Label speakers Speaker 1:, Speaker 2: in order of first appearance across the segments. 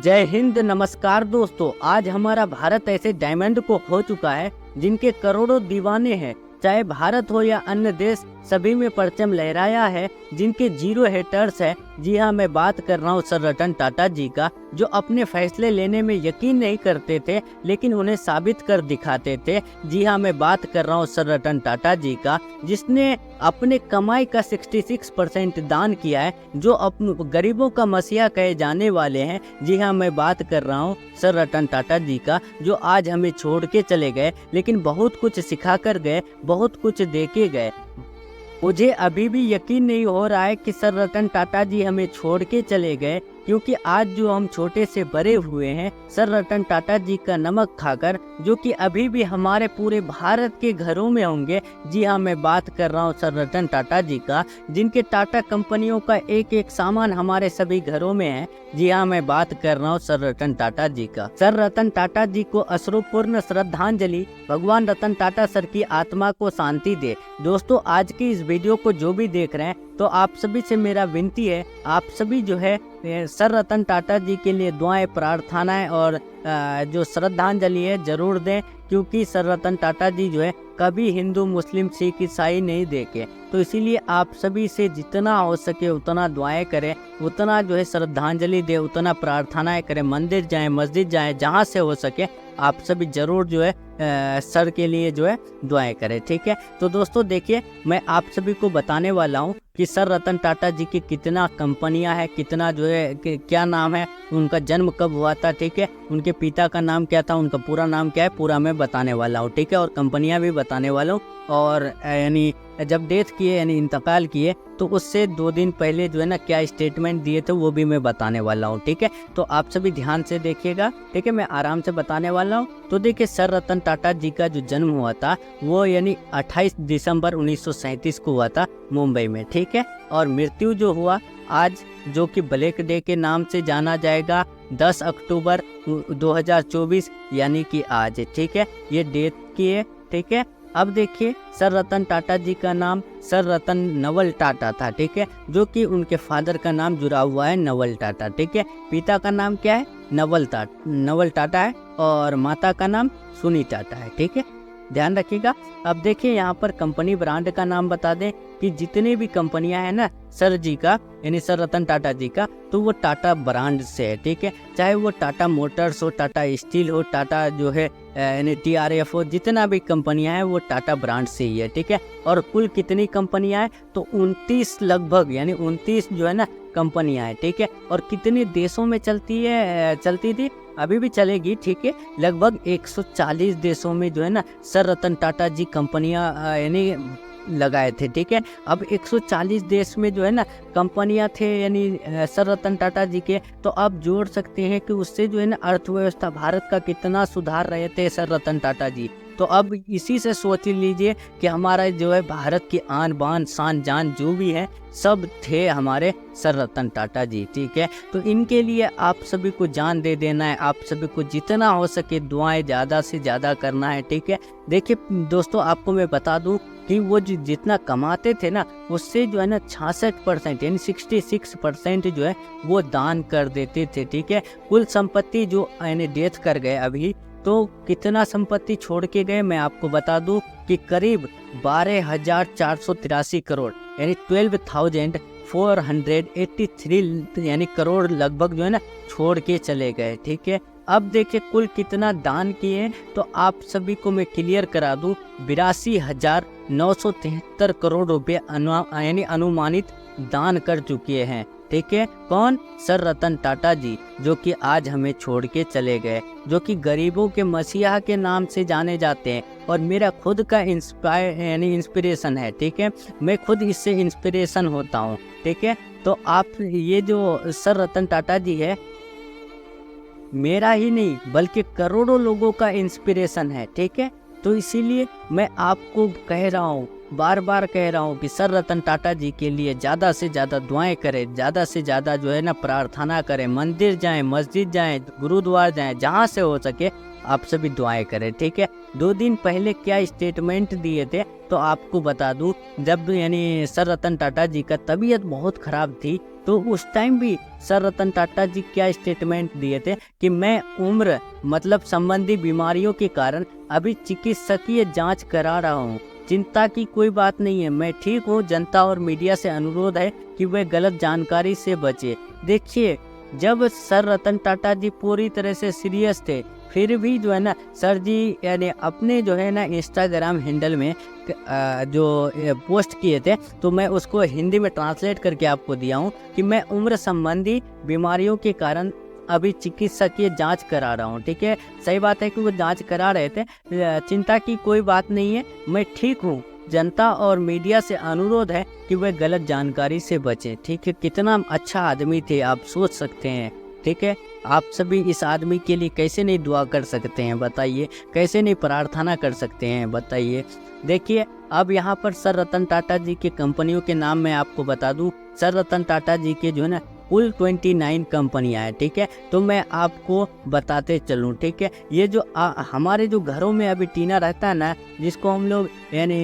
Speaker 1: जय हिंद, नमस्कार दोस्तों। आज हमारा भारत ऐसे डायमंड को खो चुका है जिनके करोड़ों दीवाने हैं। चाहे भारत हो या अन्य देश, सभी में परचम लहराया है जिनके जीरो हेटर्स है। जी हाँ, मैं बात कर रहा हूँ सर रतन टाटा जी का, जो अपने फैसले लेने में यकीन नहीं करते थे लेकिन उन्हें साबित कर दिखाते थे। जी हाँ, मैं बात कर रहा हूँ सर रतन टाटा जी का, जिसने अपने कमाई का 66% दान किया है, जो अपने गरीबों का मसीहा कहे जाने वाले हैं। जी हाँ, मैं बात कर रहा हूँ सर रतन टाटा जी का, जो आज हमें छोड़ के चले गए लेकिन बहुत कुछ सिखा कर गए, बहुत कुछ दे के गए। मुझे अभी भी यकीन नहीं हो रहा है कि सर रतन टाटा जी हमें छोड़ के चले गए, क्योंकि आज जो हम छोटे से बड़े हुए हैं सर रतन टाटा जी का नमक खाकर, जो कि अभी भी हमारे पूरे भारत के घरों में होंगे। जी हाँ, मैं बात कर रहा हूँ सर रतन टाटा जी का, जिनके टाटा कंपनियों का एक एक सामान हमारे सभी घरों में है। जी हाँ, मैं बात कर रहा हूँ सर रतन टाटा जी का। सर रतन टाटा जी को अश्रुपूर्ण श्रद्धांजलि। भगवान रतन टाटा सर की आत्मा को शांति दे। दोस्तों, आज की इस वीडियो को जो भी देख रहे हैं, तो आप सभी से मेरा विनती है, आप सभी जो है सर रतन टाटा जी के लिए दुआएं, प्रार्थनाएं और जो श्रद्धांजलि है जरूर दें, क्योंकि सर रतन टाटा जी जो है कभी हिंदू, मुस्लिम, सिख, ईसाई नहीं देखे। तो इसीलिए आप सभी से जितना हो सके उतना दुआएं करें, उतना जो है श्रद्धांजलि दे, उतना प्रार्थनाएं करें, मंदिर जाएं, मस्जिद जाएं, जहां से हो सके आप सभी जरूर जो है सर के लिए जो है दुआएं करें। ठीक है, तो दोस्तों देखिए, मैं आप सभी को बताने वाला हूं कि सर रतन टाटा जी की कितना कंपनियां हैं, कितना जो है क्या नाम है, उनका जन्म कब हुआ था, ठीक है, उनके पिता का नाम क्या था, उनका पूरा नाम क्या है, पूरा मैं बताने वाला हूँ। ठीक है, और कंपनियां भी बताने वाला हूँ, और यानी जब डेथ किए यानी इंतकाल किए तो उससे 2 दिन पहले जो है ना क्या स्टेटमेंट दिए थे वो भी मैं बताने वाला हूँ। ठीक है, तो आप सभी ध्यान से देखिएगा। ठीक है, मैं आराम से बताने वाला हूँ। तो देखिए, सर रतन टाटा जी का जो जन्म हुआ था वो यानी 28 दिसंबर 1937 को हुआ था मुंबई में। ठीक है, और मृत्यु जो हुआ आज, जो कि ब्लैक डे के नाम से जाना जाएगा, 10 अक्टूबर 2024 यानी कि आज। ठीक है, ये डेट की है। ठीक है, अब देखिए, सर रतन टाटा जी का नाम सर रतन नवल टाटा था। ठीक है, जो कि उनके फादर का नाम जुड़ा हुआ है नवल टाटा। ठीक है, पिता का नाम क्या है, नवल टाटा है, और माता का नाम सुनी टाटा है। ठीक है, ध्यान रखिएगा। अब देखिए, यहाँ पर कंपनी ब्रांड का नाम बता दें कि जितने भी कंपनियां हैं ना सर जी का यानी सर रतन टाटा जी का, तो वो टाटा ब्रांड से है। ठीक है, चाहे वो टाटा मोटर्स हो, टाटा स्टील हो, टाटा जो है यानी TRF हो, जितना भी कंपनियां हैं वो टाटा ब्रांड से ही है। ठीक है, और कुल कितनी कंपनियां हैं, तो 29 लगभग, यानी 29 जो है ना कंपनियां हैं। ठीक है, और कितने देशों में चलती थी, अभी भी चलेगी। ठीक है, लगभग 140 देशों में जो है ना सर रतन टाटा जी कंपनियां यानी लगाए थे। ठीक है, अब 140 देश में जो है ना कंपनियां थे यानी सर रतन टाटा जी के, तो आप जोड़ सकते हैं कि उससे जो है ना अर्थव्यवस्था भारत का कितना सुधार रहे थे सर रतन टाटा जी। तो अब इसी से सोच लीजिए कि हमारा जो है भारत की आन बान शान जान जो भी है सब थे हमारे सर रतन टाटा जी। ठीक है, तो इनके लिए आप सभी को जान दे देना है, आप सभी को जितना हो सके दुआएं ज़्यादा से ज़्यादा करना है। ठीक है, देखिए दोस्तों, आपको मैं बता दूं कि वो जितना कमाते थे ना, उससे जो है ना 66% यानी 66% जो है वो दान कर देते थे। ठीक है, कुल संपत्ति जो यानी डेथ कर गए अभी, तो कितना संपत्ति छोड़ के गए मैं आपको बता दूं कि करीब 12,483 करोड़ यानी 12,483 यानी करोड़ लगभग जो है ना छोड़ के चले गए। ठीक है, अब देखिए कुल कितना दान किए, तो आप सभी को मैं क्लियर करा दूं, 82,973 करोड़ रुपए यानी अनुमानित दान कर चुके हैं। ठीक है, कौन, सर रतन टाटा जी, जो कि आज हमें छोड़ के चले गए, जो कि गरीबों के मसीहा के नाम से जाने जाते हैं, और मेरा खुद का इंस्पिरेशन है। ठीक है, मैं खुद इससे इंस्पिरेशन होता हूँ। ठीक है, तो आप ये जो सर रतन टाटा जी है, मेरा ही नहीं बल्कि करोड़ों लोगों का इंस्पिरेशन है। ठीक है, तो इसीलिए मैं आपको कह रहा हूँ, बार बार कह रहा हूँ कि सर रतन टाटा जी के लिए ज़्यादा से ज़्यादा दुआएं करें, ज़्यादा से ज़्यादा जो है ना प्रार्थना करें, मंदिर जाएं, मस्जिद जाएं, गुरुद्वार जाएं, जहाँ से हो सके आप सभी दुआएं करें। ठीक है, 2 दिन पहले क्या स्टेटमेंट दिए थे, तो आपको बता दूं, जब यानी सर रतन टाटा जी का तबीयत बहुत ख़राब थी, तो उस टाइम भी सर रतन टाटा जी क्या स्टेटमेंट दिए थे कि मैं उम्र मतलब संबंधी बीमारियों के कारण अभी चिकित्सकीय जांच करा रहा हूँ, चिंता की कोई बात नहीं है, मैं ठीक हूँ। जनता और मीडिया से अनुरोध है कि वे गलत जानकारी से बचे। देखिए, जब सर रतन टाटा जी पूरी तरह से सीरियस थे, फिर भी जो है ना सर जी यानी अपने जो है ना इंस्टाग्राम हैंडल में जो पोस्ट किए थे, तो मैं उसको हिंदी में ट्रांसलेट करके आपको दिया हूँ कि मैं उम्र संबंधी बीमारियों के कारण अभी चिकित्सकीय जांच करा रहा हूँ। ठीक है, सही बात है कि वो जांच करा रहे थे, चिंता की कोई बात नहीं है, मैं ठीक हूँ। जनता और मीडिया से अनुरोध है कि वे गलत जानकारी से बचें। ठीक है, कितना अच्छा आदमी थे आप सोच सकते हैं। ठीक है, आप सभी इस आदमी के लिए कैसे नहीं दुआ कर सकते हैं बताइए, कैसे नहीं प्रार्थना कर सकते हैं बताइए। देखिए, अब यहाँ पर सर रतन टाटा जी के कंपनियों के नाम मैं आपको बता दूं। सर रतन टाटा जी के जो है ना कुल 29 कंपनियां हैं। ठीक है, तो मैं आपको बताते चलूं। ठीक है, ये जो हमारे जो घरों में अभी टीना रहता है ना, जिसको हम लोग यानी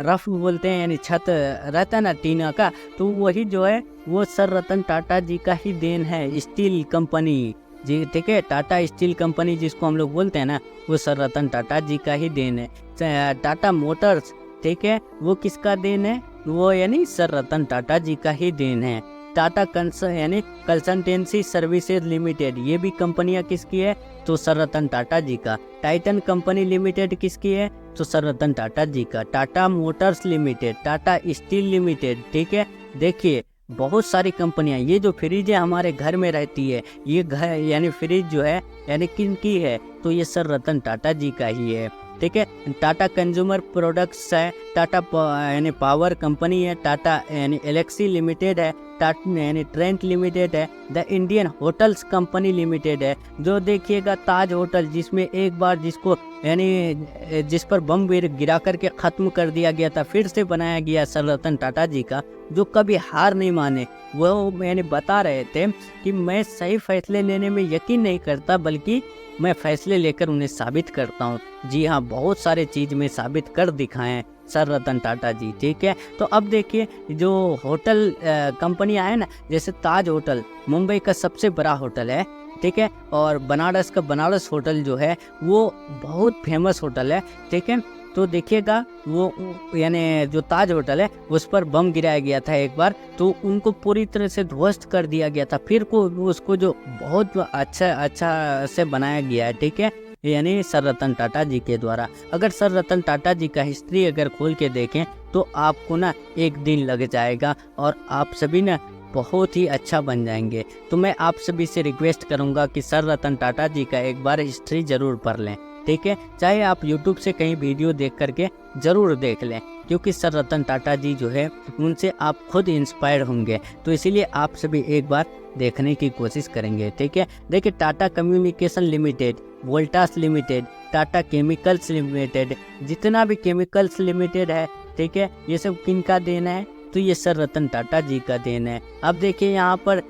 Speaker 1: रफ बोलते हैं, यानी छत रहता है ना टीना का, तो वही जो है वो सर रतन टाटा जी का ही देन है। स्टील कंपनी जी, ठीक है, टाटा स्टील कंपनी जिसको हम लोग बोलते हैं ना, वो सर रतन टाटा जी का ही देन है। टाटा मोटर्स, ठीक है, वो किसका देन है? वो यानी सर रतन टाटा जी का ही देन है। टाटा यानी कंसल्टेंसी सर्विसेज लिमिटेड, ये भी कंपनियां किसकी है? तो सर रतन टाटा जी का। टाइटन कंपनी लिमिटेड किसकी है? तो सर रतन टाटा जी का। Tata Motors limited, Tata steel limited, ठीक है। देखिए, बहुत सारी कंपनियां, ये जो फ्रिज है हमारे घर में रहती है, ये घर यानी फ्रिज जो है यानी किन की है? तो ये सर रतन टाटा जी का ही है। ठीक है, टाटा कंज्यूमर प्रोडक्ट्स है, टाटा यानी पावर कंपनी है, टाटा यानी एलेक्सी लिमिटेड है, टाटा यानी ट्रेंट लिमिटेड है, the Indian hotels company limited है। जो देखिएगा ताज होटल, जिसमें एक बार जिसको यानी जिस पर बम गिरा करके ख़त्म कर दिया गया था, फिर से बनाया गया सर रतन टाटा जी का, जो कभी हार नहीं माने। वो मैंने बता रहे थे कि मैं सही फैसले लेने में यकीन नहीं करता, बल्कि मैं फैसले लेकर उन्हें साबित करता हूँ। जी हाँ, बहुत सारे चीज़ में साबित कर दिखाएं सर रतन टाटा जी। ठीक है, तो अब देखिए, जो होटल कंपनियां हैं ना, जैसे ताज होटल मुंबई का सबसे बड़ा होटल है, ठीक है, और बनारस का बनारस होटल जो है वो बहुत फेमस होटल है। ठीक है, तो देखिएगा, वो यानी जो ताज होटल है उस पर बम गिराया गया था एक बार, तो उनको पूरी तरह से ध्वस्त कर दिया गया था, फिर को उसको जो बहुत अच्छा से बनाया गया है। ठीक है, यानी सर रतन टाटा जी के द्वारा। अगर सर रतन टाटा जी का हिस्ट्री अगर खोल के देखें तो आपको ना एक दिन लग जाएगा और आप सभी ना बहुत ही अच्छा बन जाएंगे। तो मैं आप सभी से रिक्वेस्ट करूंगा कि सर रतन टाटा जी का एक बार हिस्ट्री जरूर पढ़ लें। ठीक है, चाहे आप यूट्यूब से कहीं वीडियो देख करके ज़रूर देख लें, क्योंकि सर रतन टाटा जी जो है उनसे आप खुद इंस्पायर होंगे। तो इसीलिए आप सभी एक बार देखने की कोशिश करेंगे। ठीक है, देखिए, Tata communication limited, Voltas limited, Tata chemicals limited, जितना भी केमिकल्स लिमिटेड है, ठीक है, ये सब किन का देना है? तो ये सर रतन टाटा जी का देन है। अब देखिए, यहाँ पर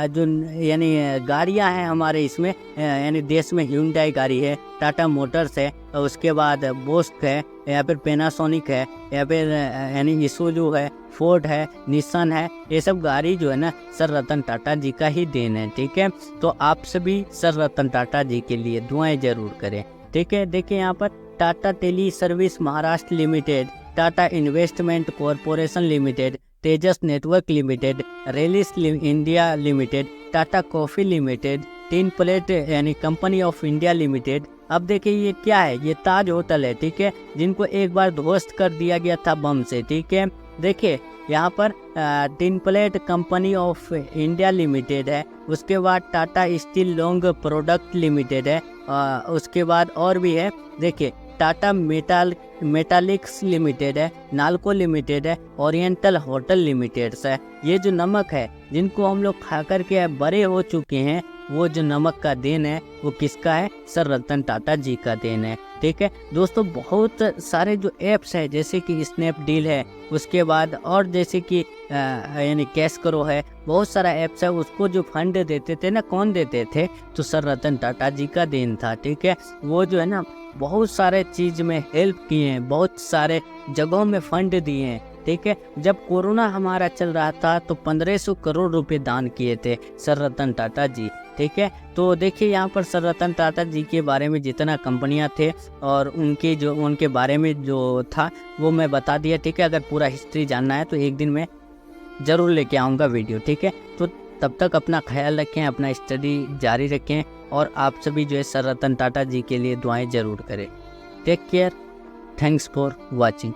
Speaker 1: जो यानी गाड़ियाँ हैं हमारे इसमें, यानी देश में ह्यूंडई गाड़ी है, टाटा मोटर्स है, और उसके बाद बोस्क है, या फिर पैनासोनिक है, या फिर यानी इसुजू है, फोर्ड है, निसान है। ये सब गाड़ी जो है ना सर रतन टाटा जी का ही देन है। ठीक है, तो आप सभी सर रतन टाटा जी के लिए दुआएं जरूर करें। ठीक है, देखिए, यहाँ पर Tata Tele Service Maharashtra Limited, Tata Investment Corporation Limited, Tejas Network Limited, Rallis India Limited, Tata Coffee Limited, tin plate यानी कंपनी ऑफ इंडिया लिमिटेड। अब देखिए, ये क्या है? ये ताज होटल है, ठीक है, जिनको एक बार ध्वस्त कर दिया गया था बम से। ठीक है, देखिए, यहाँ पर tin plate company of India limited है, उसके बाद Tata steel long product limited है, उसके बाद और भी है। देखिए, टाटा मेटालिक्स लिमिटेड है, नाल्को लिमिटेड है, ओरिएंटल होटल लिमिटेड है। ये जो नमक है, जिनको हम लोग खा करके बड़े हो चुके हैं, वो जो नमक का देन है वो किसका है? सर रतन टाटा जी का देन है। ठीक है दोस्तों, बहुत सारे जो ऐप्स है जैसे कि स्नैपडील है, उसके बाद और जैसे कि यानी कैश करो है, बहुत सारा ऐप्स है, उसको जो फंड देते थे ना, कौन देते थे? तो सर रतन टाटा जी का देन था। ठीक है, वो जो है ना बहुत सारे चीज़ में हेल्प किए हैं, बहुत सारे जगहों में फंड दिए हैं, ठीक है। जब कोरोना हमारा चल रहा था तो 1500 करोड़ रुपए दान किए थे सर रतन टाटा जी, ठीक है। तो देखिए यहाँ पर सर रतन टाटा जी के बारे में जितना कंपनियां थे और उनके बारे में जो था वो मैं बता दिया, ठीक है। अगर पूरा हिस्ट्री जानना है तो एक दिन मैं ज़रूर लेके आऊँगा वीडियो, ठीक है। तो तब तक अपना ख्याल रखें, अपना स्टडी जारी रखें और आप सभी जो है सर रतन टाटा जी के लिए दुआएं ज़रूर करें। Take care, thanks for watching.